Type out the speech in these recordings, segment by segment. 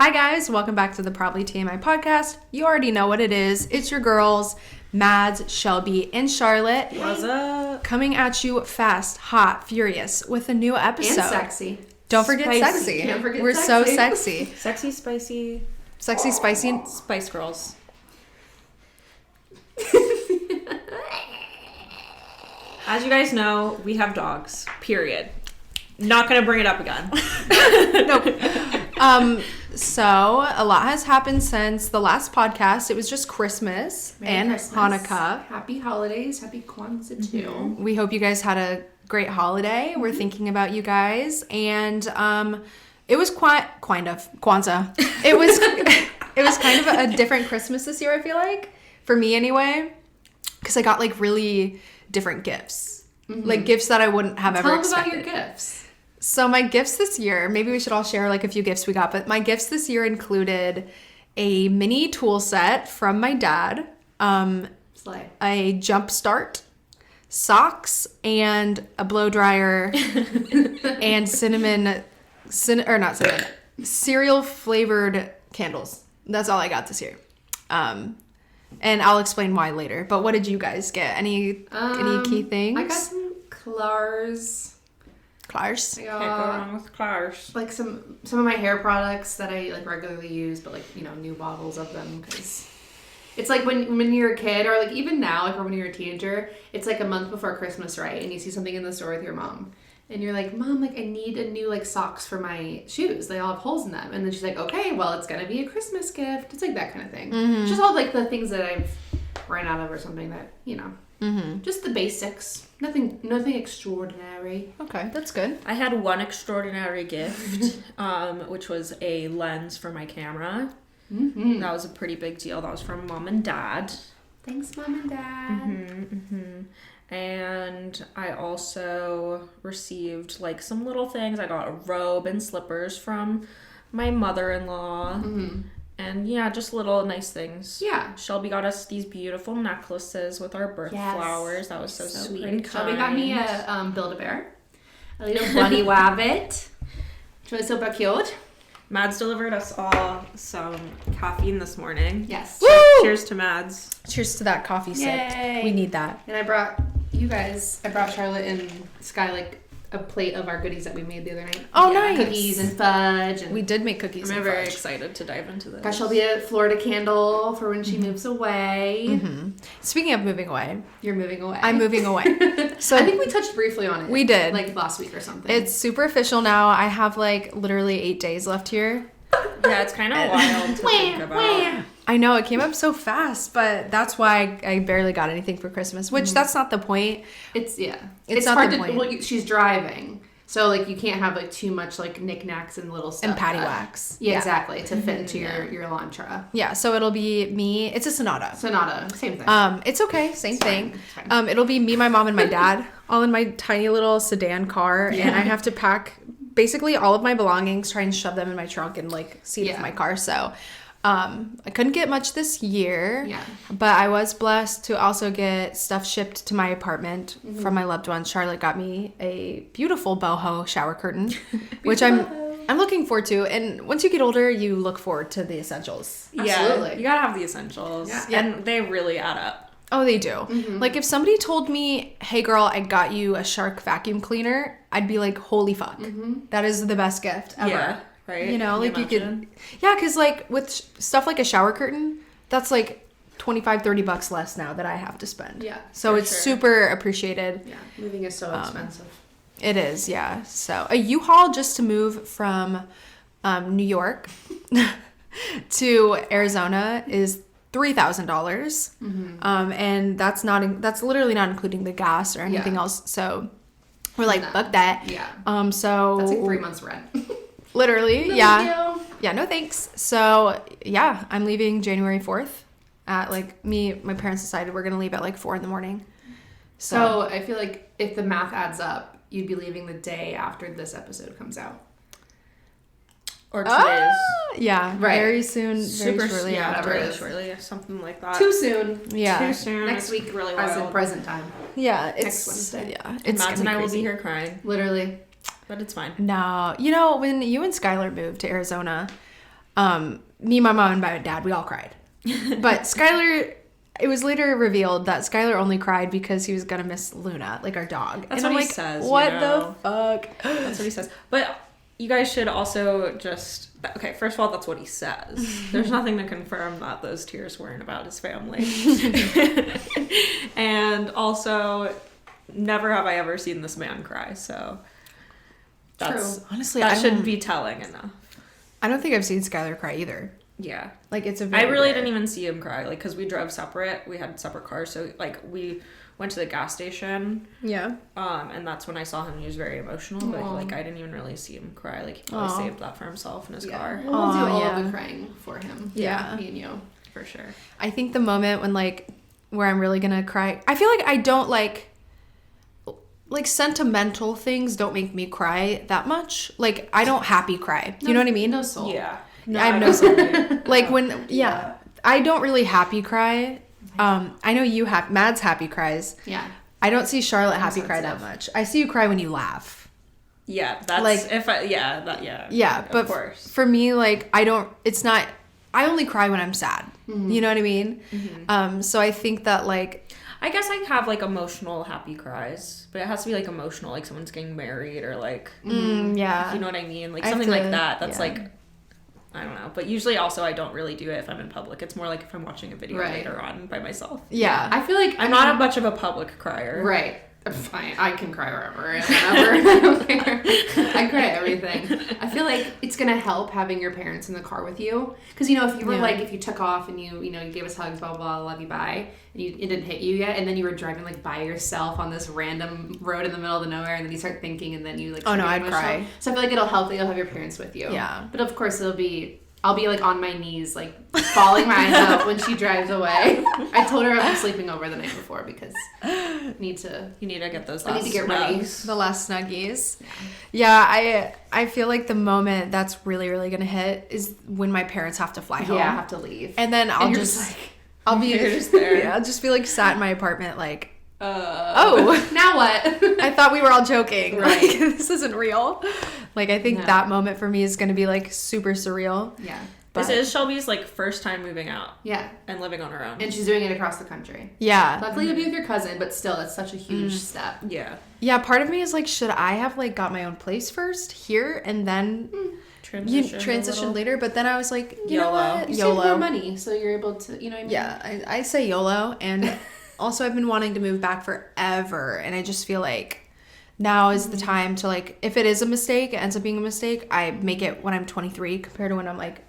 Hi guys, welcome back to the Probably TMI Podcast. You already know what it is. It's your girls, Mads, Shelby, and Charlotte. What's up? Coming at you fast, hot, furious with a new episode. And sexy. Don't forget sexy. Can't forget We're sexy. so sexy. Sexy, spicy. Sexy, spicy. Spice Girls. As you guys know, we have dogs. Period. Not gonna bring it up again. Nope. So a lot has happened since the last podcast. It was just Christmas and Christmas. Hanukkah. Happy holidays. Happy Kwanzaa too. We hope you guys had a great holiday. We're thinking about you guys, and it was kind of Kwanzaa. It was kind of a different Christmas this year. I feel like, for me anyway, because I got like really different gifts, like gifts that I wouldn't have ever expected. Tell them about your gifts. So my gifts this year, maybe we should all share like a few gifts we got, but my gifts this year included a mini tool set from my dad, Slay. a jump start, socks, and a blow dryer, and cereal flavored candles. That's all I got this year. And I'll explain why later. But what did you guys get? Any key things? I got some Klars. Klars. I Can't go wrong with Klars. like some of my hair products that I like regularly use, but like, you know, new bottles of them, because it's like when you're a kid, or like even now, like, or when you're a teenager, it's like a month before Christmas, right? And you see something in the store with your mom, and you're like, Mom, like I need a new like socks for my shoes. They all have holes in them. And then she's like, okay, well, it's gonna be a Christmas gift. It's like that kind of thing. It's just all like the things that I've ran out of or something that, you know, just the basics. Nothing extraordinary. Okay, that's good. I had one extraordinary gift, which was a lens for my camera. That was a pretty big deal. That was from Mom and Dad. Thanks, Mom and Dad. And I also received like some little things. I got a robe and slippers from my mother-in-law. And yeah, just little nice things. Yeah. Shelby got us these beautiful necklaces with our birth flowers. That was so sweet and kind. Shelby got me a Build-A-Bear. A little bunny rabbit. Which was super cute. Mads delivered us all some caffeine this morning. Yes. Woo! Cheers to Mads. Cheers to that coffee sip. Yay. We need that. And I brought Charlotte and Sky like a plate of our goodies that we made the other night. Oh, nice. Cookies and fudge. And We did make cookies I'm and very fudge. excited to dive into this. got Shelby a Florida candle for when she moves away. Speaking of moving away, You're moving away. I'm moving away. So I think we touched briefly on it. We did. Like last week or something. it's super official now. I have like literally 8 days left here. Yeah, it's kind of wild to think about. I know, it came up so fast, but that's why I barely got anything for Christmas, which that's not the point. It's not hard the to- point. Well, she's driving. So, like, you can't have, like, too much, like, knickknacks and little stuff. And patty wax. Yeah, exactly. To fit into your Elantra. Yeah, so it'll be me. It's a Sonata. Sonata. Same thing. It's okay. Same thing. It's fine. It'll be me, my mom, and my dad all in my tiny little sedan car. And I have to pack basically all of my belongings, try and shove them in my trunk and, like, seat of my car. So, I couldn't get much this year. Yeah. But I was blessed to also get stuff shipped to my apartment from my loved ones. Charlotte got me a beautiful boho shower curtain, which I'm looking forward to. And once you get older, you look forward to the essentials. Absolutely. Yeah, you gotta have the essentials. Yeah. And they really add up. Oh, they do. Like, if somebody told me, hey, girl, I got you a Shark vacuum cleaner, I'd be like, holy fuck. That is the best gift ever. Yeah, right? You know, Can like, you imagine? could... Yeah, because, like, with stuff like a shower curtain, that's, like, $25-$30 less now that I have to spend. Yeah, So for it's sure. super appreciated. Yeah. Moving is so expensive. It is, yeah. So a U-Haul just to move from New York to Arizona is $3,000, and that's literally not including the gas or anything else. So we're like, fuck that. Yeah. So That's like 3 months rent. literally, No yeah, big deal. yeah. No thanks. So yeah, I'm leaving January 4th. At like my parents decided we're gonna leave at like 4 a.m. So I feel like if the math adds up, you'd be leaving the day after this episode comes out. Or 2 days. Yeah, Right. very soon, Super very shortly yeah, after. whatever it really is. shortly, something like that. Too soon. Yeah. Too soon. Next It's week, really as in wild. present time. Yeah, it's Next Wednesday. Yeah, it's Mads and gonna I be will be crazy. here crying, Literally. but it's fine. No, you know, when you and Skylar moved to Arizona, me, my mom, and my dad, we all cried. But Skylar, it was later revealed that Skylar only cried because he was gonna miss Luna, like our dog. That's and what I'm he says. What you know? the fuck? That's what he says. But you guys should also just... Okay, first of all, that's what he says. There's nothing to confirm that those tears weren't about his family. And also, never have I ever seen this man cry, so... That's... True. Honestly, that should be telling enough. I don't think I've seen Skylar cry either. Yeah. Like, it's a I very really rare. didn't even see him cry, like, because we drove separate. We had separate cars, so, like, we went to the gas station, Yeah. and that's when I saw him. He was very emotional, but, like, I didn't even really see him cry. Like, he probably saved that for himself in his car. We'll do all yeah. of the crying for him. Yeah. Me and you. For sure. I think the moment when, like, where I'm really gonna cry, I feel like I don't, like, sentimental things don't make me cry that much. Like, I don't happy cry. You know what I mean? No soul. Yeah. I have no soul. Like, when, I don't really happy cry. I know you have, Mads happy cries. Yeah. I don't see Charlotte happy cry that much. I see you cry when you laugh. Yeah, that's Like- if I yeah. Yeah, but of course. for me, like, I only cry when I'm sad. You know what I mean? So I think that, like, I guess I have like emotional happy cries, but it has to be like emotional, like someone's getting married or like yeah. you know what I mean? Like I have something to- like that. That's yeah. like I don't know. But usually also I don't really do it if I'm in public. It's more like if I'm watching a video later on by myself. Yeah. I feel like I'm not much of a public crier. Right. Fine. I can cry wherever and whenever. I don't care. I cry at everything. I feel like it's gonna help having your parents in the car with you, because you know if you were like if you took off and you gave us hugs, blah blah, blah, love you, bye, and it didn't hit you yet, and then you were driving like by yourself on this random road in the middle of the nowhere, and then you start thinking, and then you like Oh no, start I'd getting emotional. cry. So I feel like it'll help that you'll have your parents with you. Yeah. But of course I'll be like on my knees, like bawling my eyes out when she drives away. I told her I'm sleeping over the night before because I need to. You need to get those I last need to get ready. snugs. The last snuggies. Yeah, I feel like the moment that's really, really gonna hit is when my parents have to fly home. Yeah, I have to leave. And then I'll you're just like, I'll be you're just there. Yeah, I'll just be like sat in my apartment like, oh, now what? I thought we were all joking. Right. Like, this isn't real. Like, I think No. that moment for me is gonna be like super surreal. Yeah. This But- is Shelby's like first time moving out Yeah. and living on her own. And she's doing it across the country. Yeah. Luckily, you'll be with your cousin, but still, that's such a huge step. Yeah. Yeah, part of me is like, should I have like got my own place first here and then transition later? But then I was like, you know YOLO. what? You save more money, so you're able to, you know what I mean? Yeah, I say YOLO. And also I've been wanting to move back forever. And I just feel like now is the time to like, if it is a mistake, it ends up being a mistake, I make it when I'm 23 compared to when I'm like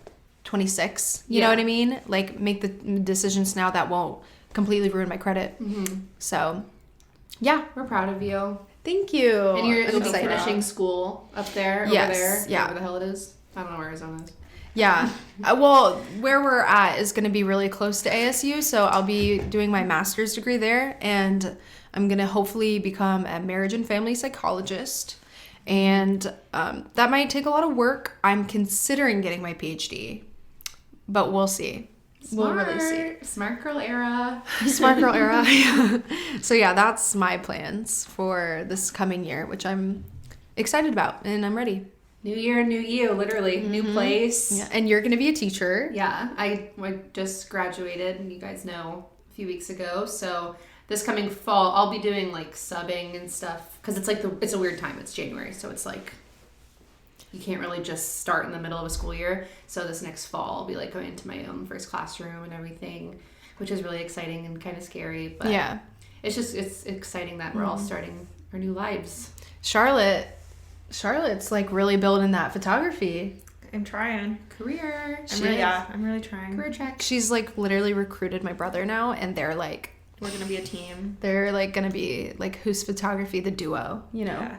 26. You know Yeah. what I mean? Like make the decisions now that won't completely ruin my credit. So yeah, We're proud of you. thank you. And you'll be excited. finishing school up there, over Yes, there, yeah. wherever the hell it is. I don't know where Arizona is. Yeah. Well, where we're at is going to be really close to ASU, so I'll be doing my master's degree there, and I'm going to hopefully become a marriage and family psychologist. And that might take a lot of work. I'm considering getting my PhD, but we'll see. We'll really see. Smart girl era. Smart girl era. So yeah, that's my plans for this coming year, which I'm excited about, and I'm ready. New year, new you, literally. New place. Yeah, and you're going to be a teacher. Yeah, I just graduated, and you guys know, a few weeks ago. So this coming fall, I'll be doing like subbing and stuff because it's like it's a weird time. It's January, so it's like you can't really just start in the middle of a school year. So this next fall, I'll be like going into my own first classroom and everything, which is really exciting and kind of scary. But Yeah. it's exciting that we're all starting our new lives. Charlotte's like really building that photography. I'm trying. Career. I'm really trying. Career check. She's like literally recruited my brother now, and they're like We're gonna be a team. gonna be like Who's Photography, the duo, you know?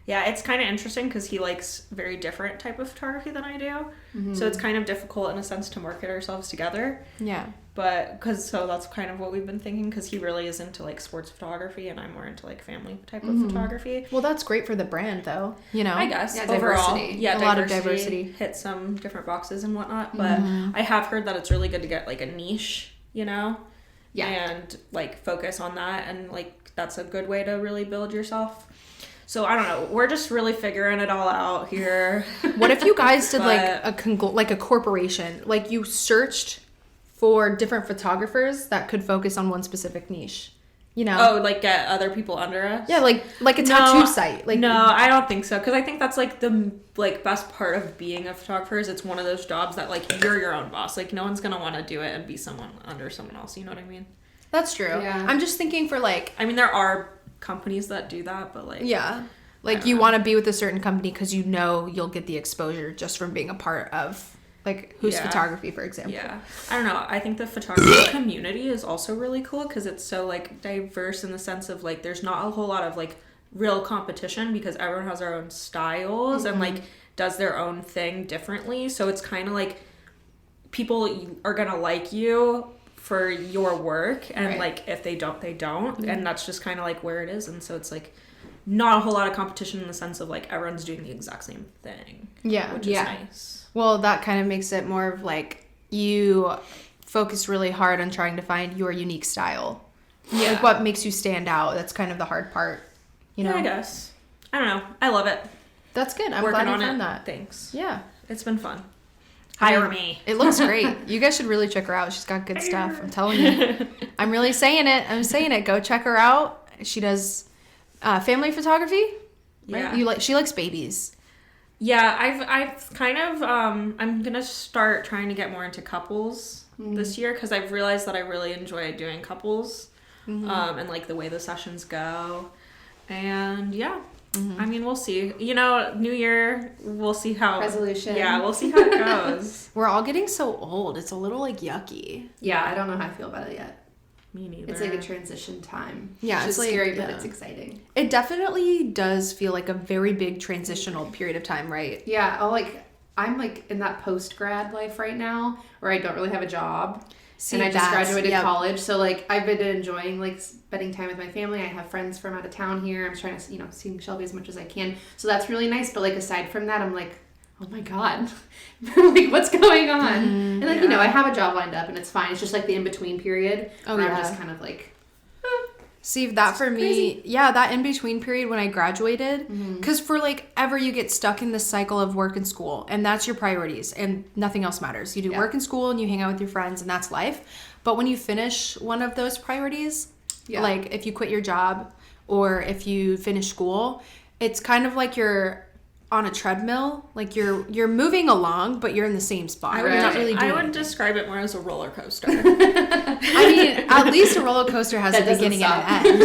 Yeah, it's kind of interesting because he likes very different type of photography than I do. So it's kind of difficult in a sense to market ourselves together. Yeah. But so that's kind of what we've been thinking because he really is into like sports photography and I'm more into like family type of photography. Well, that's great for the brand, though. You know, I guess Yeah, overall, diversity. yeah, A lot of diversity. hit some different boxes and whatnot. But I have heard that it's really good to get like a niche, you know, Yeah. and like focus on that, and like that's a good way to really build yourself. So I don't know. We're just really figuring it all out here. What if you guys did like a corporation? Like you searched for different photographers that could focus on one specific niche. You know? Oh, like get other people under us? Yeah, like a tattoo site. Like no, I don't think so. Because I think that's like the best part of being a photographer is it's one of those jobs that like you're your own boss. Like no one's gonna want to do it and be someone under someone else. You know what I mean? That's true. Yeah. I'm just thinking for like. I mean, there are companies that do that, but like. Yeah. Like you want to be with a certain company because you know you'll get the exposure just from being a part of. Like who's photography, for example. Yeah. I don't know. I think the photography community is also really cool because it's so like diverse in the sense of like there's not a whole lot of like real competition because everyone has their own styles and like does their own thing differently. So it's kind of like people are going to like you for your work and like if they don't, they don't. And that's just kind of like where it is. And so it's like not a whole lot of competition in the sense of like everyone's doing the exact same thing. Yeah. Which is nice. Well, that kind of makes it more of like you focus really hard on trying to find your unique style. Yeah. Like what makes you stand out. That's kind of the hard part, you know? Yeah, I guess. I don't know. I love it. That's good. I'm working glad on you found it. that. Thanks. Yeah. It's been fun. Hire me. It looks great. You guys should really check her out. She's got good stuff. I'm telling you. I'm really saying it. I'm saying it. Go check her out. She does family photography. Right? Yeah. She likes babies. Yeah, I've kind of I'm gonna start trying to get more into couples this year because I've realized that I really enjoy doing couples and like the way the sessions go, and I mean we'll see. You know, New Year, we'll see how resolution. Yeah, we'll see how it goes. We're all getting so old. It's a little like yucky. Yeah, I don't know how I feel about it yet. Me neither. It's like a transition time. Yeah, it's like, scary, but it's exciting. It definitely does feel like a very big transitional period of time, right? Yeah. I'm like in that post-grad life right now where I don't really have a job. And I just graduated college. So like I've been enjoying like spending time with my family. I have friends from out of town here. I'm trying to, see Shelby as much as I can. So that's really nice. But like aside from that, I'm like, oh my God, like what's going on? And like, I have a job lined up and it's fine. It's just like the in-between period where I'm just kind of like, See, that for me, that in-between period when I graduated, because for like ever you get stuck in this cycle of work and school and that's your priorities and nothing else matters. You do work and school and you hang out with your friends and that's life. But when you finish one of those priorities, like if you quit your job or if you finish school, it's kind of like you're on a treadmill, like you're moving along, but you're in the same spot. You're not really doing I would anything. describe it more as a roller coaster. I mean, at least a roller coaster has a beginning and an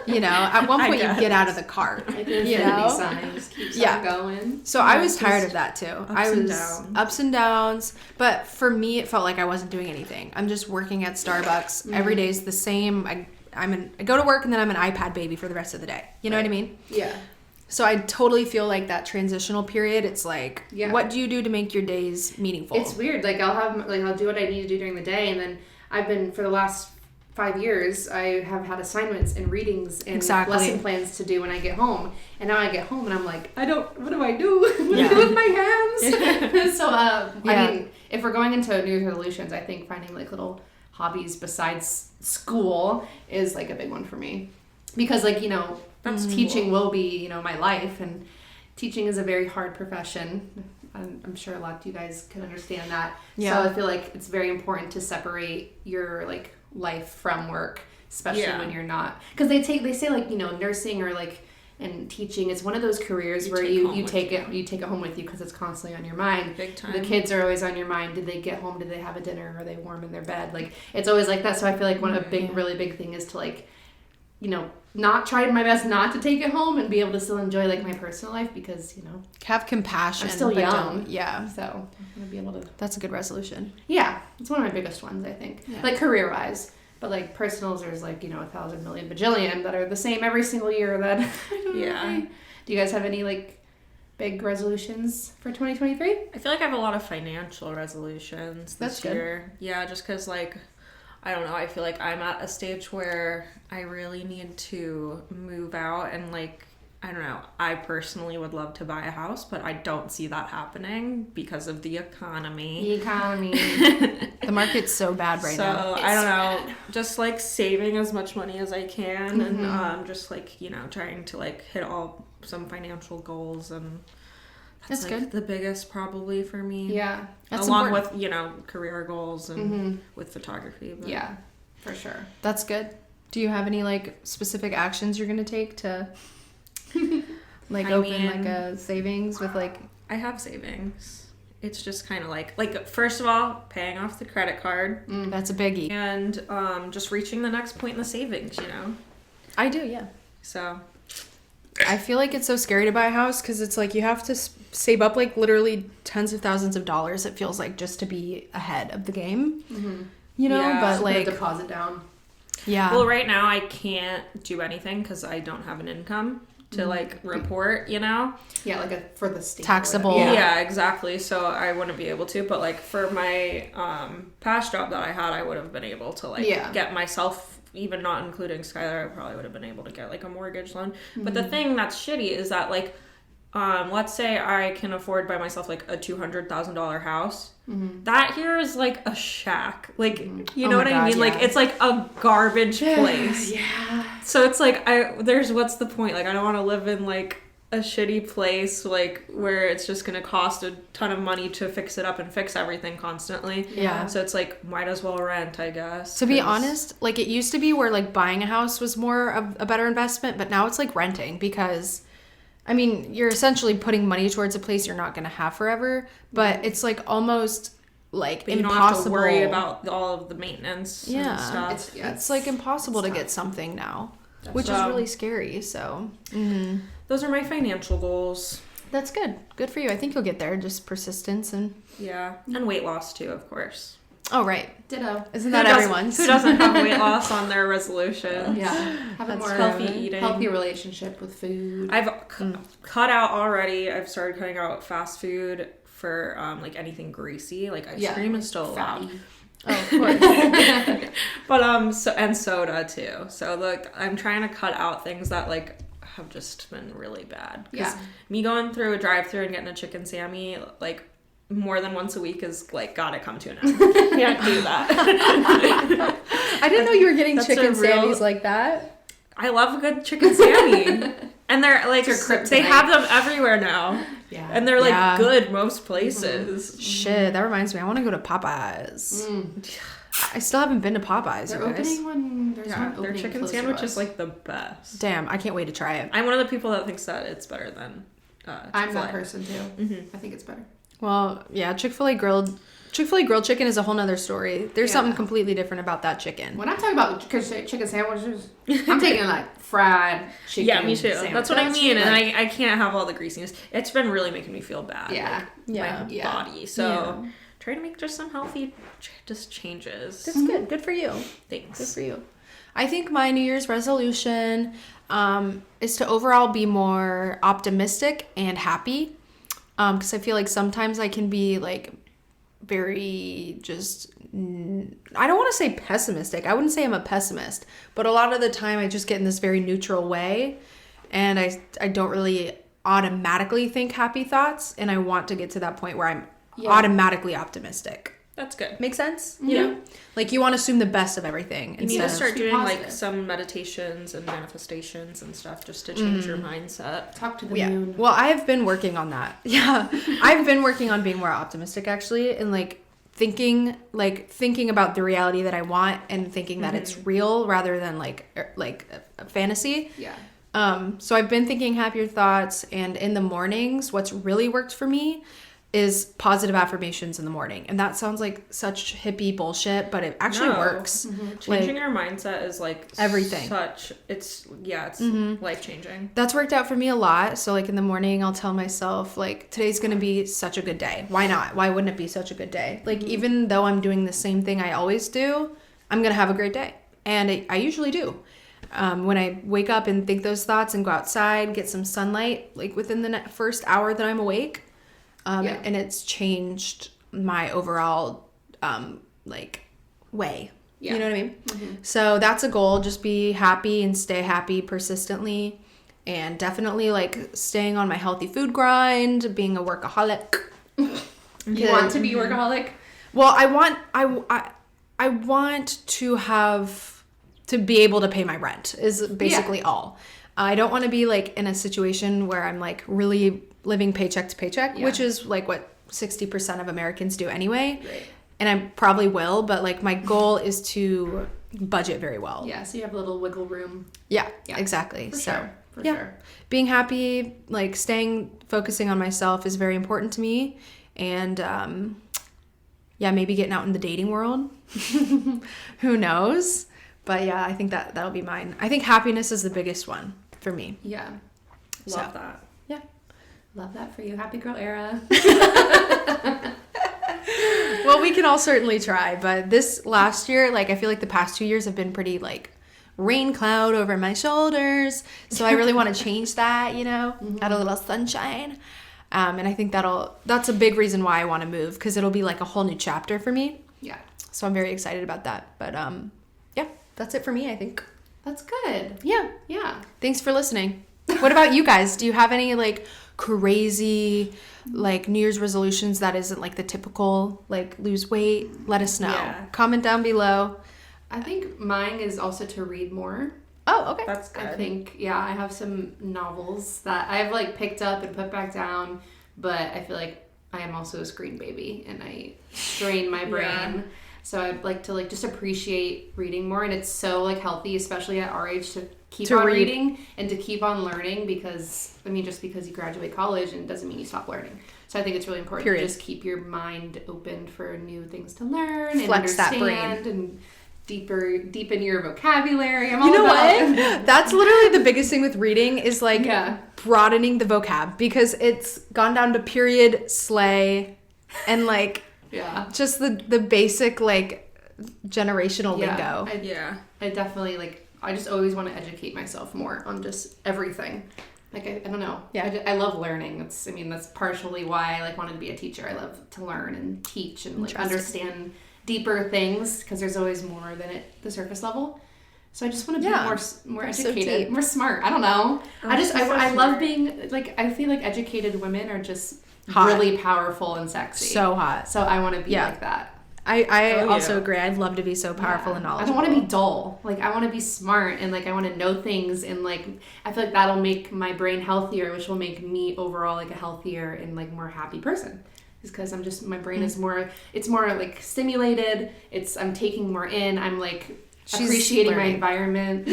end. At one point you get out of the cart. Signs keeps on going. So I was tired of that too. Ups and downs. But for me, it felt like I wasn't doing anything. I'm just working at Starbucks. Every day is the same. I go to work and then I'm an iPad baby for the rest of the day. You know what I mean? Yeah. So I totally feel like that transitional period, it's like, what do you do to make your days meaningful? It's weird. Like I'll do what I need to do during the day. And then I've been, for the last 5 years, I have had assignments and readings and lesson plans to do when I get home. And now I get home and I'm like, what do I do? What do I do with my hands? So, I mean, if we're going into New Year's resolutions, I think finding like little hobbies besides school is like a big one for me. Because like, teaching will be, my life, and teaching is a very hard profession. I'm sure a lot of you guys can understand that. Yeah. So I feel like it's very important to separate your like life from work, especially when you're not, because they say like, nursing or like, and teaching is one of those careers where you take it home with you because it's constantly on your mind. Big time. The kids are always on your mind. Did they get home? Did they have a dinner? Are they warm in their bed? Like it's always like that. So I feel like really big thing is to like, not try my best not to take it home and be able to still enjoy like my personal life because have compassion. I'm still young, so I'm gonna be able to. That's a good resolution. Yeah, it's one of my biggest ones, I think. Yeah. Like career wise, but like personals, there's like 1,000 million bajillion that are the same every single year. That I don't know. Do you guys have any like big resolutions for 2023? I feel like I have a lot of financial resolutions this year. Yeah, just because like. I don't know, I feel like I'm at a stage where I really need to move out and like I don't know. I personally would love to buy a house, but I don't see that happening because of the economy. The market's so bad right now. So I don't know, just like saving as much money as I can, and just like, you know, trying to like hit some financial goals, and that's like good. The biggest probably for me. Yeah. That's along important. with, you know, career goals and with photography. But. Yeah, for sure. That's good. Do you have any like specific actions you're gonna take to like open like a savings with like? I have savings. It's just kind of like first of all, paying off the credit card. That's a biggie. And just reaching the next point in the savings, you know. I do, yeah. So I feel like it's so scary to buy a house because it's like you have to save up like literally tens of thousands of dollars. It feels like just to be ahead of the game, you know. Yeah. But Put like a deposit down. yeah. well, right now I can't do anything because I don't have an income to like report, you know. Yeah, like for the state. Taxable. Yeah, exactly. So I wouldn't be able to, but like for my past job that I had, I would have been able to like get myself, even not including Skylar, I probably would have been able to get like a mortgage loan. But the thing that's shitty is that like let's say I can afford by myself like a $200,000 house. That here is like a shack. Like you know what I mean? yeah. Like it's like a garbage place. Yeah. So it's like what's the point? Like I don't want to live in like a shitty place like where it's just gonna cost a ton of money to fix it up and fix everything constantly. Yeah. So it's like might as well rent, I guess. To be honest, like it used to be where like buying a house was more of a better investment, but now it's like renting because I mean, you're essentially putting money towards a place you're not going to have forever, but it's like almost like but you impossible. don't have to worry about all of the maintenance and stuff. It's like impossible to get something now, which is really scary. So those are my financial goals. that's good. Good for you. I think you'll get there. Just persistence and and weight loss too, of course. oh right, Ditto. isn't that everyone's? Who doesn't have weight loss on their resolution? Yeah. Have a more healthy eating. healthy relationship with food. I've cut out already. I've started cutting out fast food for like anything greasy. Like ice cream is still allowed. Oh, of course. But and soda too. So like I'm trying to cut out things that like have just been really bad. Because me going through a drive-thru and getting a chicken Sammy like more than once a week is like gotta come to an end. Can't do that. I didn't know you were getting That's chicken a real- Sammys like that. I love a good chicken Sammy. And they're like they have them everywhere now. Yeah. And they're like good most places. Shit, that reminds me. I want to go to Popeyes. I still haven't been to Popeyes. They're you guys. opening one. There's one Their opening chicken close to sandwich us. is like the best. Damn, I can't wait to try it. I'm one of the people that thinks that it's better than I'm that person too. I think it's better. Well, yeah, Chick-fil-A grilled chicken is a whole nother story. There's something completely different about that chicken. When I'm talking about chicken sandwiches, I'm taking like fried chicken. Yeah, me too. Sandwich. That's what I mean, and I can't have all the greasiness. It's been really making me feel bad. Yeah. Like, my body. So trying to make just some healthy just changes. That's good. Good for you. Thanks. Good for you. I think my New Year's resolution is to overall be more optimistic and happy. Because I feel like sometimes I can be like very just, I don't want to say pessimistic. I wouldn't say I'm a pessimist, but a lot of the time I just get in this very neutral way and I don't really automatically think happy thoughts. And I want to get to that point where I'm automatically optimistic. That's good. Make sense? Mm-hmm. You know, like you want to assume the best of everything. You need to start doing positive. like some meditations and manifestations and stuff just to change your mindset. Talk to the moon. Well, I've been working on that. Yeah. I've been working on being more optimistic actually and like thinking about the reality that I want and thinking that it's real rather than like a fantasy. Yeah. So I've been thinking happier thoughts and in the mornings what's really worked for me is positive affirmations in the morning. And that sounds like such hippie bullshit, but it actually works. Changing your mindset is like everything. It's life changing. That's worked out for me a lot. So like in the morning, I'll tell myself like today's going to be such a good day. Why not? Why wouldn't it be such a good day? Like even though I'm doing the same thing I always do, I'm going to have a great day. And I usually do. When I wake up and think those thoughts and go outside, get some sunlight, like within the first hour that I'm awake, and it's changed my overall, way. Yeah. You know what I mean? So that's a goal. Just be happy and stay happy persistently. and definitely like staying on my healthy food grind, being a workaholic. You want to be a workaholic? Well, I want to be able to pay my rent is basically all. I don't want to be like in a situation where I'm like really living paycheck to paycheck, which is like what 60% of Americans do anyway. Right. And I probably will, but like my goal is to budget very well. Yeah, so you have a little wiggle room. Yeah. Exactly. For So sure. Being happy, like focusing on myself is very important to me. And maybe getting out in the dating world. Who knows? But yeah, I think that'll be mine. I think happiness is the biggest one for me. Yeah. Love that. Yeah. Love that for you. Happy girl era. Well, we can all certainly try, but this last year, like I feel like the past 2 years have been pretty like rain cloud over my shoulders. So I really want to change that, add a little sunshine. And I think that's a big reason why I want to move, because it'll be like a whole new chapter for me. Yeah. So I'm very excited about that. But that's it for me, I think. That's good. Yeah. Yeah. Thanks for listening. What about you guys? Do you have any like crazy like New Year's resolutions that isn't like the typical like lose weight? Let us know. Yeah. Comment down below. I think mine is also to read more. Oh, okay. That's good. I think, I have some novels that I've like picked up and put back down, but I feel like I am also a screen baby and I strain my brain. Yeah. So I'd like to like just appreciate reading more, and it's so like healthy, especially at our age, to keep To on read. reading and to keep on learning, because just because you graduate college and doesn't mean you stop learning. So I think it's really important Period. to just keep your mind open for new things to learn and Flex that understand brain. and deepen your vocabulary. I'm all You know about what? That's literally the biggest thing with reading is like broadening the vocab, because it's gone down to period, slay, and like just the basic like generational lingo. I definitely like. I just always want to educate myself more on just everything. Like I don't know. Yeah. I love learning. That's partially why I like wanted to be a teacher. I love to learn and teach and like understand deeper things, because there's always more than at the surface level. So I just want to be more educated, so more smart. I don't know. I love being like, I feel like educated women are just hot. Really powerful and sexy. So hot. So I want to be like that. I also agree. I'd love to be so powerful and knowledgeable. I don't want to be dull. Like, I want to be smart, and like I want to know things, and like I feel like that'll make my brain healthier, which will make me overall like a healthier and like more happy person. Is because my brain is more, it's more like stimulated. I'm taking more in. I'm like appreciating my environment.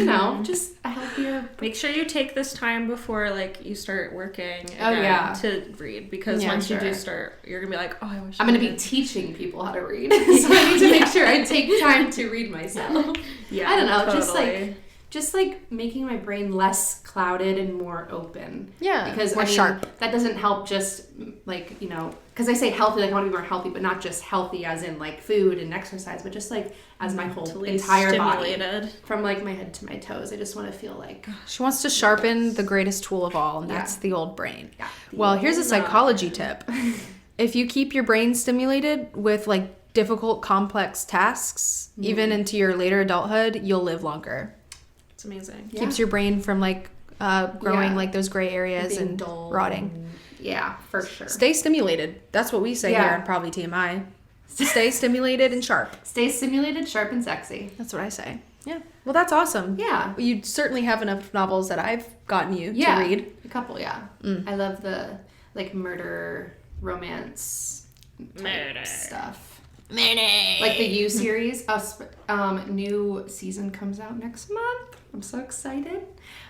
Just a healthier. Make sure you take this time before like you start working again to read, because once you do start, you're gonna be like, oh, I wish I'm gonna be teaching people how to read. So I need to make sure I take time to read myself. Yeah, I don't know, totally. just like making my brain less clouded and more open. Yeah, because more sharp. That doesn't help just like, because I say healthy, like I want to be more healthy, but not just healthy as in like food and exercise, but just like as my whole entire body, from like my head to my toes. I just want to feel like she wants to sharpen the greatest tool of all, and that's the old brain. Yeah. Well, here's a psychology tip. If you keep your brain stimulated with like difficult, complex tasks, even into your later adulthood, you'll live longer. It's amazing. Keeps your brain from like growing like those gray areas and dull rotting. Yeah, for sure. Stay stimulated. That's what we say here on Probably TMI. Stay stimulated and sharp. Stay stimulated, sharp, and sexy. That's what I say. Yeah. Well, that's awesome. Yeah. You certainly have enough novels that I've gotten you to read. A couple, I love the like murder, romance stuff. Like the You series. New season comes out next month. I'm so excited.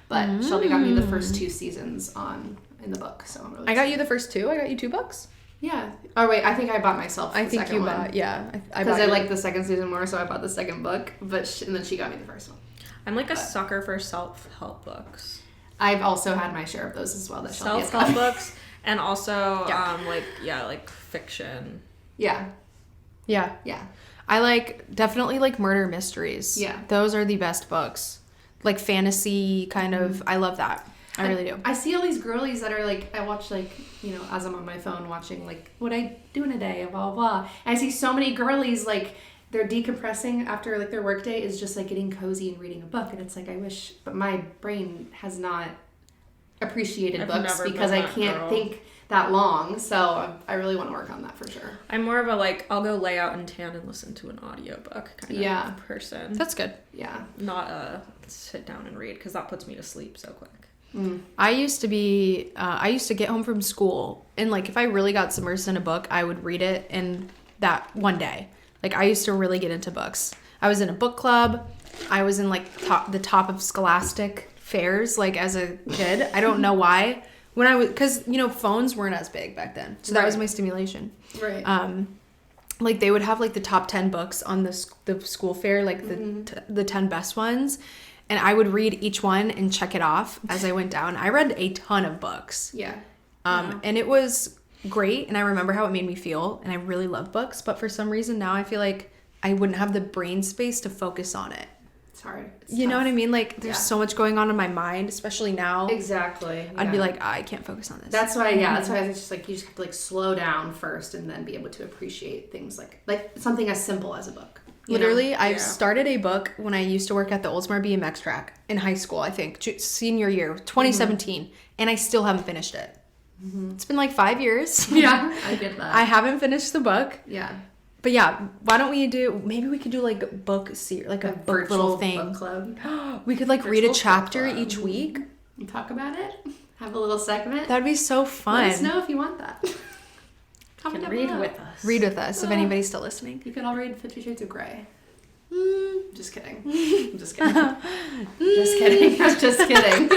But Shelby got me the first 2 seasons in the book, so I'm really excited. I got you the first 2. I got you 2 books. Yeah. Oh wait, I think I bought myself the second one. I because I like the second season more, so I bought the second book. and then she got me the first one. I'm like a sucker for self-help books. I've also had my share of those as well. That Shelby has Self-help got. books, and also like fiction. Yeah. I definitely like murder mysteries. Yeah. Those are the best books. Like fantasy kind of. I love that. I really do. I see all these girlies that are like, I watch like, as I'm on my phone watching like what I do in a day, blah, blah, blah. And I see so many girlies like they're decompressing after like their workday is just like getting cozy and reading a book. And it's like, I wish, but my brain has not appreciated I've books never because been I that can't girl. think that long. So I really want to work on that for sure. I'm more of a like I'll go lay out and tan and listen to an audiobook kind of person. That's good. Yeah. Not a sit down and read because that puts me to sleep so quick. I used to get home from school and like if I really got immersed in a book, I would read it in that one day. Like I used to really get into books. I was in a book club. I was in like the top of Scholastic fairs like as a kid. I don't know why. When I was, because phones weren't as big back then, so that was my stimulation. Right. Like they would have like the top 10 books on the school fair, like the 10 best ones, and I would read each one and check it off as I went down. I read a ton of books. Yeah. And it was great, and I remember how it made me feel, and I really love books, but for some reason now I feel like I wouldn't have the brain space to focus on it. It's hard. It's you know tough. what I mean? Like there's so much going on in my mind, especially now. Exactly. I'd be like, I can't focus on this. That's why it's just like you just have to like slow down first and then be able to appreciate things like something as simple as a book. Literally, I started a book when I used to work at the Oldsmar BMX track in high school, I think, senior year, 2017, and I still haven't finished it. It's been like 5 years. Yeah, I get that. I haven't finished the book. Yeah. But yeah, why don't we maybe we could do like a book like a book little thing. Book club. We could like read a chapter each week. And talk about it. Have a little segment. That'd be so fun. Let us know if you want that. Comment down Read below. with us. Read with us if anybody's still listening. You could all read 50 Shades of Grey. Just kidding. I'm just kidding. Just kidding. I'm just kidding.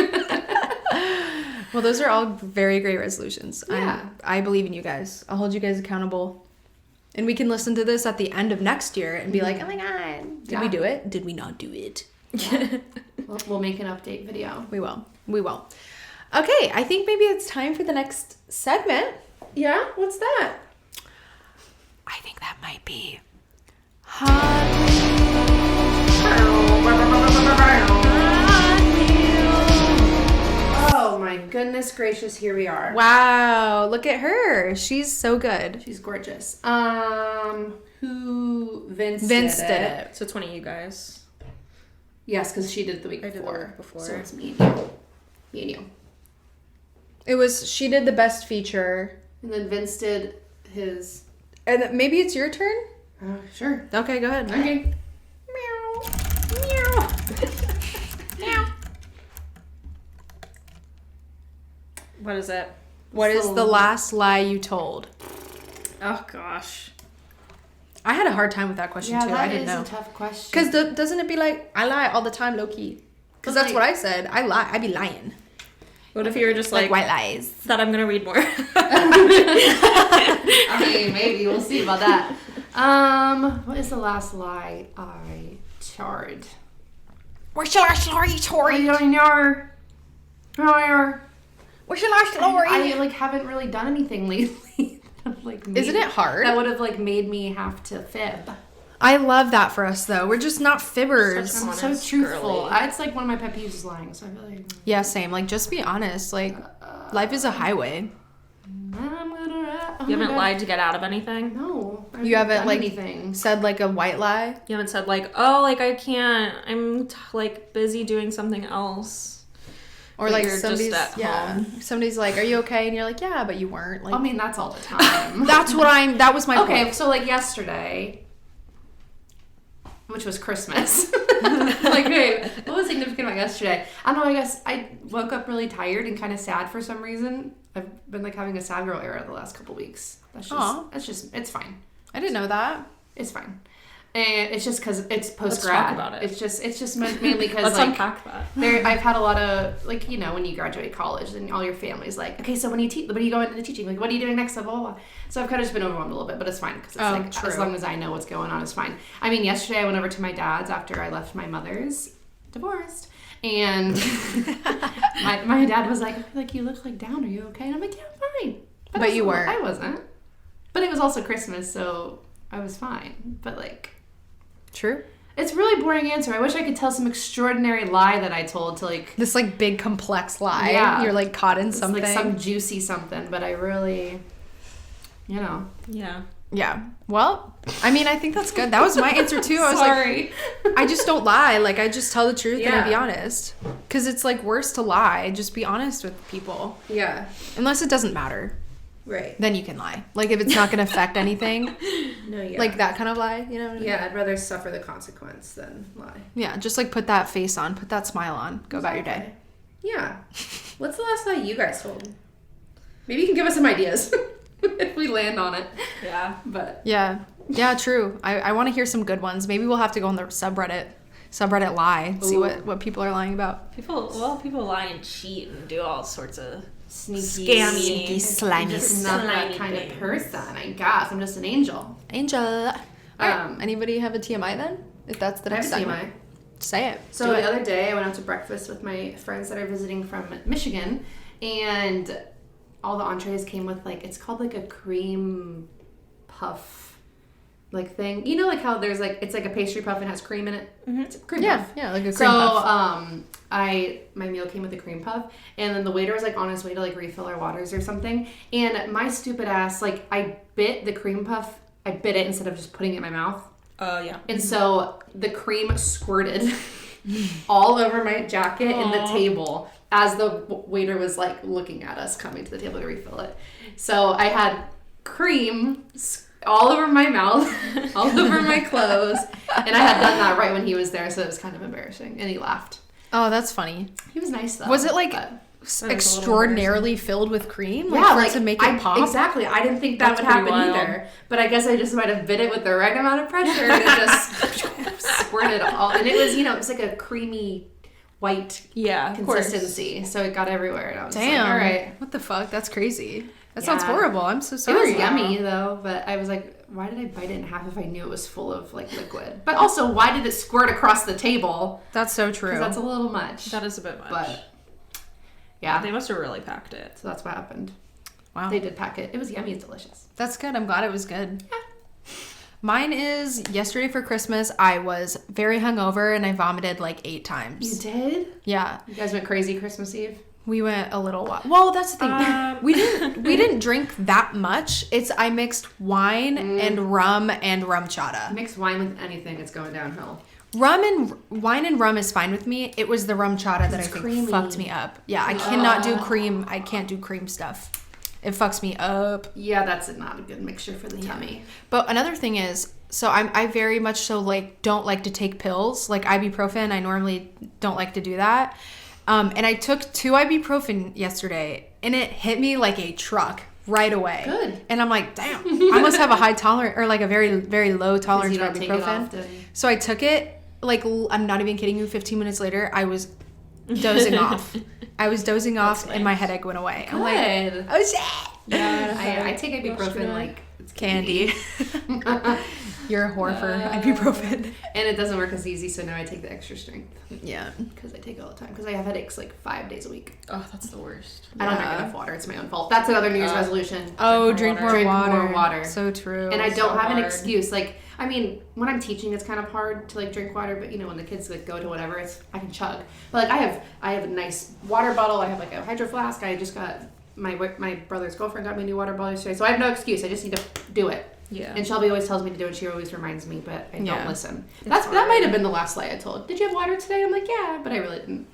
Well, those are all very great resolutions. Yeah. I believe in you guys. I'll hold you guys accountable. And we can listen to this at the end of next year and be like, oh my God, did we do it? Did we not do it? Yeah. We'll make an update video. We will. Okay, I think maybe it's time for the next segment. Yeah? What's that? I think that might be Oh my goodness gracious, here we are. Wow, look at her. She's so good. She's gorgeous. Who Vince did it. So it's one of you guys. Yes, because she did it the week I did the before. week before. So it's me and you. Me and you. She did the best feature. And then Vince did his... And maybe it's your turn? Sure. Okay, go ahead. Okay. Meow. Meow. What is it? What is the last lie you told? Oh gosh. I had a hard time with that question too. I didn't know. That is a tough question. Because doesn't it be like, I lie all the time, low key? Because that's what I said. I lie. I be lying. What if you were just Like white lies. that I'm gonna read more? I mean, maybe. We'll see about that. What is the last lie I told? Where's your last lie you told? I don't know. Where's your last lie? I like haven't really done anything lately. that, like, Isn't it hard? That would have like made me have to fib. I love that for us though. We're just not fibbers. Such I'm so honest truthful. girly. It's like one of my pet peeves is lying. So I feel like Yeah, same. Like, just be honest. Like, life is a highway. I'm gonna. You haven't lied to get out of anything? No. I You haven't done like anything. said like a white lie. You haven't said like, oh, like I can't. I'm like busy doing something else. Or But like you're just somebody's at home. somebody's like, "Are you okay?" And you're like, "Yeah," but you weren't. Like, I mean, that's all the time. that was my Okay, point. so like yesterday, which was Christmas. Like, wait, what was significant about yesterday? I don't know, I guess I woke up really tired and kind of sad for some reason. I've been like having a sad girl era the last couple weeks. It's fine. I didn't know that. It's fine. And it's just because it's post Let's talk grad. about it. It's just mainly because Let's like unpack that. I've had a lot of like when you graduate college and all your family's like, okay, so when you go into teaching, like what are you doing next? Blah, blah, blah. So I've kind of just been overwhelmed a little bit, but it's fine because it's like true. as long as I know what's going on, it's fine. I mean, yesterday I went over to my dad's after I left my mother's, divorced, and my dad was like, I feel like you look like down. Are you okay? And I'm like, yeah, I'm fine. But you weren't. I wasn't. But it was also Christmas, so I was fine. But like. True. It's a really boring answer. I wish I could tell some extraordinary lie that I told to like This like big complex lie. Yeah. You're like caught in something. like some juicy something, but I really, Yeah. Yeah. Well, I mean, I think that's good. That was my answer too. I was Sorry. like, I just don't lie. Like, I just tell the truth and I be Yeah. honest. Because it's like worse to lie. Just be honest with people. Yeah. Unless it doesn't matter. Right. Then you can lie. Like, if it's not going to affect anything. No, yeah. Like that kind of lie, you know what I mean? Yeah, I'd rather suffer the consequence than lie. Yeah, just like put that face on, put that smile on, go about your day. Yeah. What's the last lie you guys told? Maybe you can give us some ideas if we land on it. Yeah. But Yeah. Yeah, true. I want to hear some good ones. Maybe we'll have to go on the subreddit lie, see Ooh. what people are lying about. People lie and cheat and do all sorts of sneaky, scammy, slimy, I'm just not that slimy kind things. of person, I guess. I'm just an angel. Angel. All right. Anybody have a TMI then? If that's the I have next a segment. TMI. Say it. So Do the it. other day I went out to breakfast with my friends that are visiting from Michigan, and all the entrees came with like, it's called like a cream puff like thing. You know, like how there's like, it's like a pastry puff and has cream in it. Mm-hmm. It's a cream Yeah, puff. yeah, like a cream So puff. my meal came with a cream puff, and then the waiter was like on his way to like refill our waters or something, and my stupid ass, like, I bit the cream puff, I bit it instead of just putting it in my mouth. Yeah. And so the cream squirted all over my jacket and the table as the waiter was like looking at us coming to the table to refill it. So I had cream all over my mouth, all over my clothes, and I had done that right when he was there, so it was kind of embarrassing. And he laughed. Oh, that's funny. He was nice though. Was it like but- extraordinarily filled with cream? yeah, for it like to make it pop? Exactly. I didn't think that That's would pretty happen wild. either. But I guess I just might have bit it with the right amount of pressure and it just squirted all. And it was, it was like a creamy white Yeah, of course. consistency. So it got everywhere. And I was Damn. like, all right. What the fuck? That's crazy. That sounds Yeah. horrible. I'm so It sorry. was yummy though, but I was like, why did I bite it in half if I knew it was full of like liquid? But also, why did it squirt across the table? That's so true. Because that's a little much. That is a bit much. But yeah, They must have really packed it. so that's what happened. Wow. They did pack it. It was yummy. It's delicious. That's good. I'm glad it was good. Mine is yesterday for Christmas. I was very hungover and I vomited like 8 times. You did? Yeah. You guys went crazy Christmas Eve? We went a little while. Well, that's the thing. We didn't drink that much. I mixed wine and rum chata. Mix wine with anything, it's going downhill. Wine and rum is fine with me. It was the rum chata that I It's think creamy. fucked me up. Yeah, I cannot do cream. I can't do cream stuff. It fucks me up. Yeah, that's not a good mixture for the tummy. But another thing is, so I very much so like don't like to take pills like ibuprofen. I normally don't like to do that. And I took 2 ibuprofen yesterday, and it hit me like a truck right away. Good. And I'm like, damn, I must have a high tolerance or like a very, very low tolerance you for don't take it ibuprofen. often. So I took it, like, I'm not even kidding you, 15 minutes later, I was dozing off. I was dozing off, and my headache went away. I'm like, Good. oh shit. Yeah. I take ibuprofen like it's Candy. You're a whore for ibuprofen. And it doesn't work as easy, so now I take the extra strength Yeah. because I take it all the time. Because I have headaches like 5 days a week. Oh, that's the worst. I don't drink enough water. It's my own fault. That's another New Year's resolution. Oh, Drink drink more more water. water. Drink more water. So true. And I don't so have an hard. excuse. Like, I mean, when I'm teaching, it's kind of hard to like drink water. But when the kids like go to whatever, I can chug. But like, I have a nice water bottle. I have like a hydro flask. I just got my brother's girlfriend got me a new water bottle yesterday. So I have no excuse. I just need to do it. Yeah. And Shelby always tells me to do it. She always reminds me, but I Yeah. don't listen. That might have been the last lie I told. Did you have water today? I'm like, yeah, but I really didn't.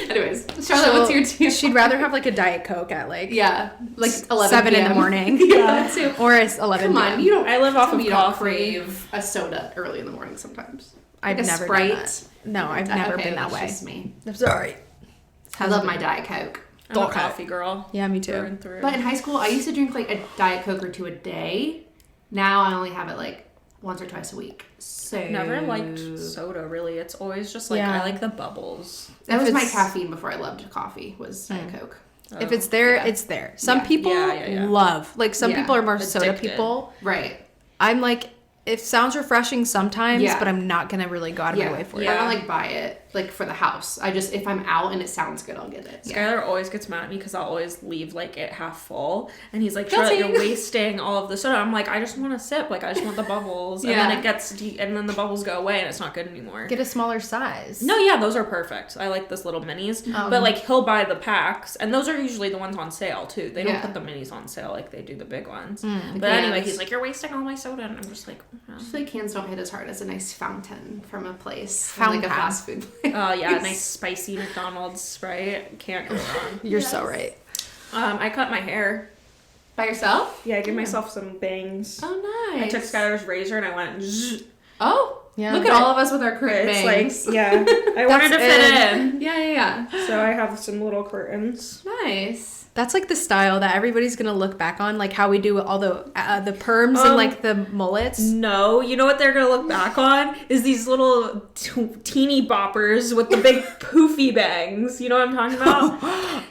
Anyways, Charlotte, what's your TMI? She'd rather have like a Diet Coke at like Yeah, like 11 7 in the PM. morning. Yeah, that too. Or it's 11 Come on, p.m. you don't. I live off tell of me you don't coffee. crave a soda early in the morning sometimes. I've Like a never Sprite. done that. No, I've never Okay, been that that's way. just me. I'm sorry. I love my Diet Coke. I'm a Okay. coffee girl. Yeah, me Through too. and through. But in high school, I used to drink like a Diet Coke or 2 a day. Now I only have it like once or twice a week. So Never liked soda, really. It's always just like, Yeah. I like the bubbles. That If was my it's- caffeine before I loved coffee. Was Diet Coke. If it's there, yeah. it's there. Some Yeah. people Yeah. love. Like some Yeah. people are more soda Addicted. people. Right. I'm like it sounds refreshing sometimes, Yeah. but I'm not gonna really go out of my way for it. I don't like buy it like for the house. I just, if I'm out and it sounds good, I'll get it. Skylar always gets mad at me because I'll always leave like it half full, and he's like, Charlotte, you're wasting all of the soda. I'm like, I just want to sip, like I just want the bubbles, and then it gets and then the bubbles go away and it's not good anymore. Get a smaller size. No, yeah, those are perfect. I like this little minis, but like he'll buy the packs, and those are usually the ones on sale too. They don't put the minis on sale like they do the big ones. But anyway, he's like, you're wasting all my soda, and I'm just like, I feel like cans don't hit as hard as a nice fountain from a place, Fountain. like a fast food place. oh yeah, nice spicy McDonald's Sprite, can't go wrong. You're so right. I cut my hair. By yourself? Yeah, I gave myself some bangs. Oh, nice. I took Skylar's razor and I went. Zzz. Oh, yeah. Look at all of us with our curtain It's bangs. like, yeah, I wanted to fit in. Yeah. So I have some little curtains. Nice. That's like the style that everybody's gonna look back on, like how we do all the perms and like the mullets. No, you know what they're gonna look back on is these little teeny boppers with the big poofy bangs. You know what I'm talking about?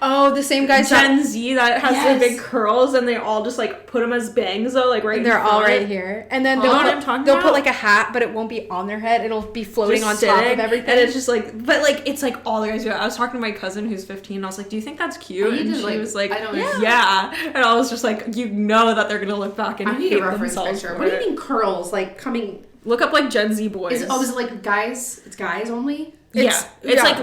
Oh, the same guys. Gen Z that has the big curls, and they all just like put them as bangs though, like right. And they're in all front. right here, and then They'll put like a hat, but it won't be on their head. It'll be floating Just on top sitting, of everything. and it's just like, but like it's like all the guys do it. I was talking to my cousin who's 15. And I was like, "Do you think that's cute?" And she was like, I don't yeah. And I was just like, you know that they're gonna look back and I need hate a reference themselves. picture. What do you mean curls? Like coming? Look up like Gen Z boys. Is it like guys? It's guys only. It's like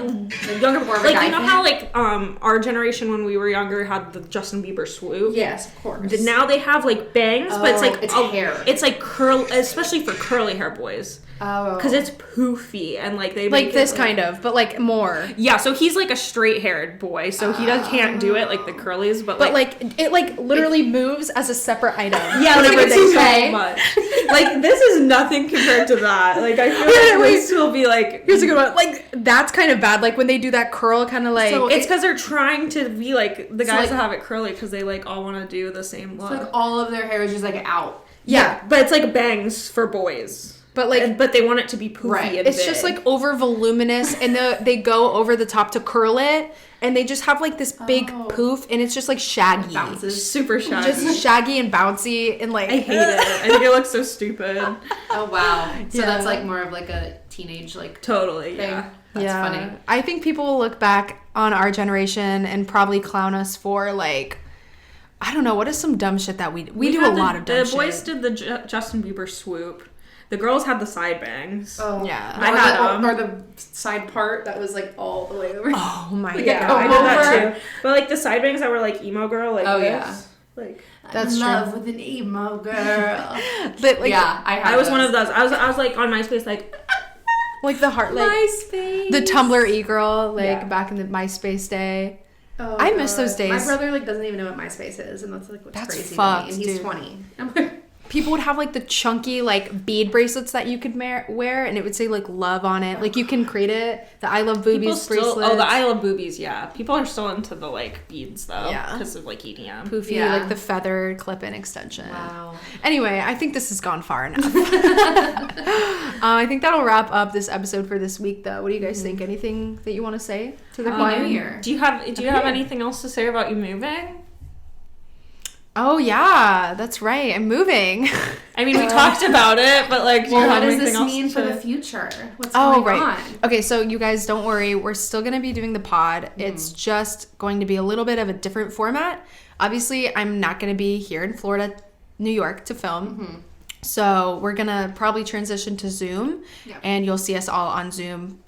younger, more of a like guy you know thing? how like our generation when we were younger had the Justin Bieber swoop. Yes, of course. Now they have like bangs, but it's like it's hair. It's like curl, especially for curly hair boys. Oh, because it's poofy and like they like make this it, kind of, but like more. Yeah, so he's like a straight haired boy, so he can't do it like the curlies, but like it like literally moves as a separate item. Yeah, like whenever it's they so say. much. Like this is nothing compared to that. Like I feel like this will be like. Here's a good one. Like that's kind of bad. Like when they do that curl, kind of like. So it's because they're trying to be like the guys like, that have it curly because they like all want to do the same look. Like all of their hair is just like out. Yeah, but it's like bangs for boys. But they want it to be poofy Right. and It's big. just like over voluminous, and they go over the top to curl it, and they just have like this big poof, and it's just like shaggy. Bounces. super shaggy. Just shaggy and bouncy, and like I hate it. I think it looks so stupid. Oh wow. So Yeah. that's like more of like a teenage like Totally, thing. yeah. That's funny. I think people will look back on our generation and probably clown us for like, I don't know, what is some dumb shit that we do a lot of dumb shit. The boys did the Justin Bieber swoop. The girls had the side bangs. Oh yeah. I had or the side part that was like all the way over. Oh my Yeah, god. I did that too. But like the side bangs that were like emo girl, like Oh, this. yeah. Like That's in love true. with an emo girl. But, like, yeah, I was one of those. I was like on MySpace like like the heart, like MySpace. the Tumblr e-girl, like Yeah. back in the MySpace day. Oh, I miss God. those days. My brother like doesn't even know what MySpace is, and that's like what's That's crazy fucked, to me. And he's dude. 20. I'm like, People would have like the chunky like bead bracelets that you could wear, and it would say like love on it. Like you can create it. The I love boobies bracelets. Oh, the I love boobies. Yeah, people are still into the like beads though. Yeah. because of like EDM. Poofy, Yeah. like the feathered clip-in extension. wow. Anyway, I think this has gone far enough. I think that'll wrap up this episode for this week, though. What do you guys think? Anything that you want to say to the choir? New Year. Do you have anything else to say about you moving? Oh yeah, that's right. I'm moving. I mean, we talked about it, but like, do you Well, have what does anything this else mean for to- the future? What's Oh, going right. on? Okay, so you guys don't worry. We're still going to be doing the pod. It's just going to be a little bit of a different format. Obviously, I'm not going to be here in Florida, New York to film. So we're going to probably transition to Zoom, and you'll see us all on Zoom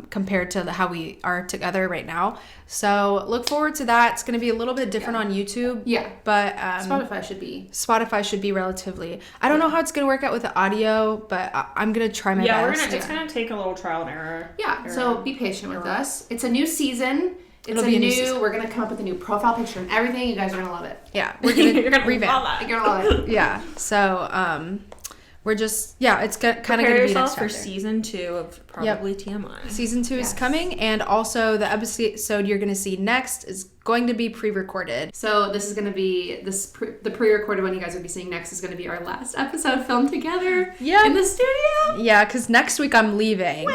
compared to how we are together right now. So look forward to that. It's going to be a little bit different on YouTube. Yeah. But Spotify should be. relatively. I don't know how it's going to work out with the audio, but I'm going to try my best. It's gonna take a little trial and error. Yeah, so be patient with us. It's a new season. It'll be a new season. We're going to come up with a new profile picture and everything. You guys are going to love it. Yeah, we're going You're to gonna revamp. love that. You're going to love it. Yeah. So, we're just, it's kind of Prepare going to be yourself next for chapter. season 2 of Probably TMI. Season 2 is Yes. coming, and also the episode you're going to see next is going to be pre-recorded. So this is going to be, the pre-recorded one you guys will be seeing next is going to be our last episode filmed together in the studio. Yeah, because next week I'm leaving.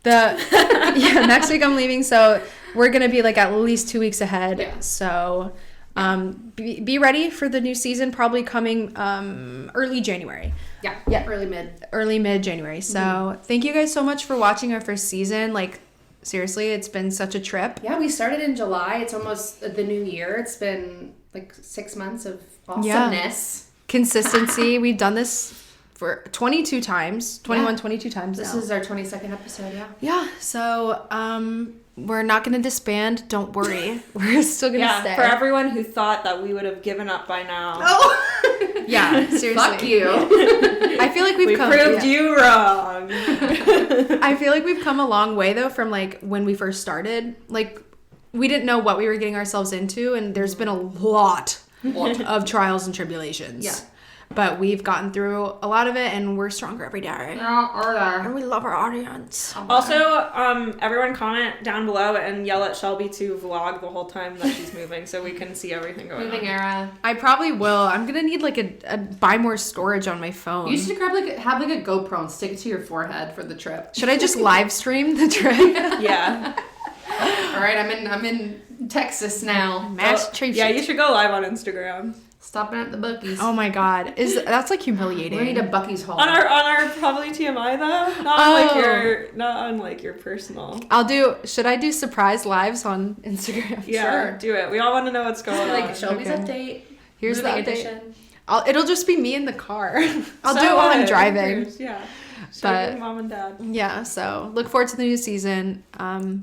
Next week I'm leaving, so we're going to be like at least 2 weeks ahead. Yeah. So be ready for the new season, probably coming early January. Yeah, early mid January. So thank you guys so much for watching our first season. Like, seriously, it's been such a trip. Yeah, we started in July. It's almost the new year. It's been like 6 months of awesomeness. Consistency. We've done this for 22 times. 22 times This now. is our 22nd episode, Yeah, so we're not going to disband. Don't worry. We're still going to stay. For everyone who thought that we would have given up by now. Oh! Yeah, seriously. Fuck you. I feel like we've proved you wrong. I feel like we've come a long way, though, from, like, when we first started. Like, we didn't know what we were getting ourselves into, and there's been a lot of trials and tribulations. Yeah. But we've gotten through a lot of it, and we're stronger every day. And we love our audience. Also, everyone comment down below and yell at Shelby to vlog the whole time that she's moving so we can see everything going on. Moving era. I probably will. I'm going to need, like, a buy more storage on my phone. You should have a GoPro and stick it to your forehead for the trip. Should I just live stream the trip? Yeah. All right, I'm in Texas now. Massachusetts. Yeah, you should go live on Instagram. Stopping at the Buc-ee's. Oh my god, that's like humiliating. We need a Buc-ee's haul. On our Probably TMI though, not on your personal. Should I do surprise lives on Instagram? Yeah, Sure. do it. We all want to know what's going on. Like Shelby's update. Here's the Moving update. edition. It'll just be me in the car. I'll do it while I'm driving. Yeah. But mom and dad. Yeah, so look forward to the new season.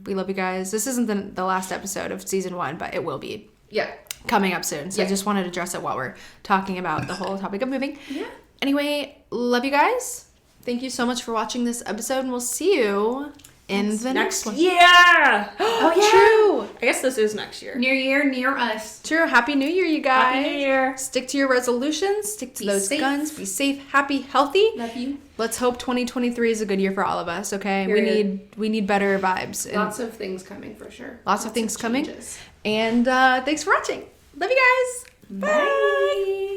We love you guys. This isn't the last episode of season 1, but it will be. Yeah. Coming up soon. So I just wanted to address it while we're talking about the whole topic of moving. Yeah. Anyway, love you guys. Thank you so much for watching this episode, and we'll see you in the next one. Yeah. Oh yeah. True. I guess this is next year. New year, near us. True. Happy New Year, you guys. Happy New Year. Stick to your resolutions. Stick to Be those safe. guns. Be safe, happy, healthy. Love you. Let's hope 2023 is a good year for all of us, okay? Period. We need better vibes. And Lots of things coming for sure. Lots of things coming. changes. And thanks for watching. Love you guys. Bye.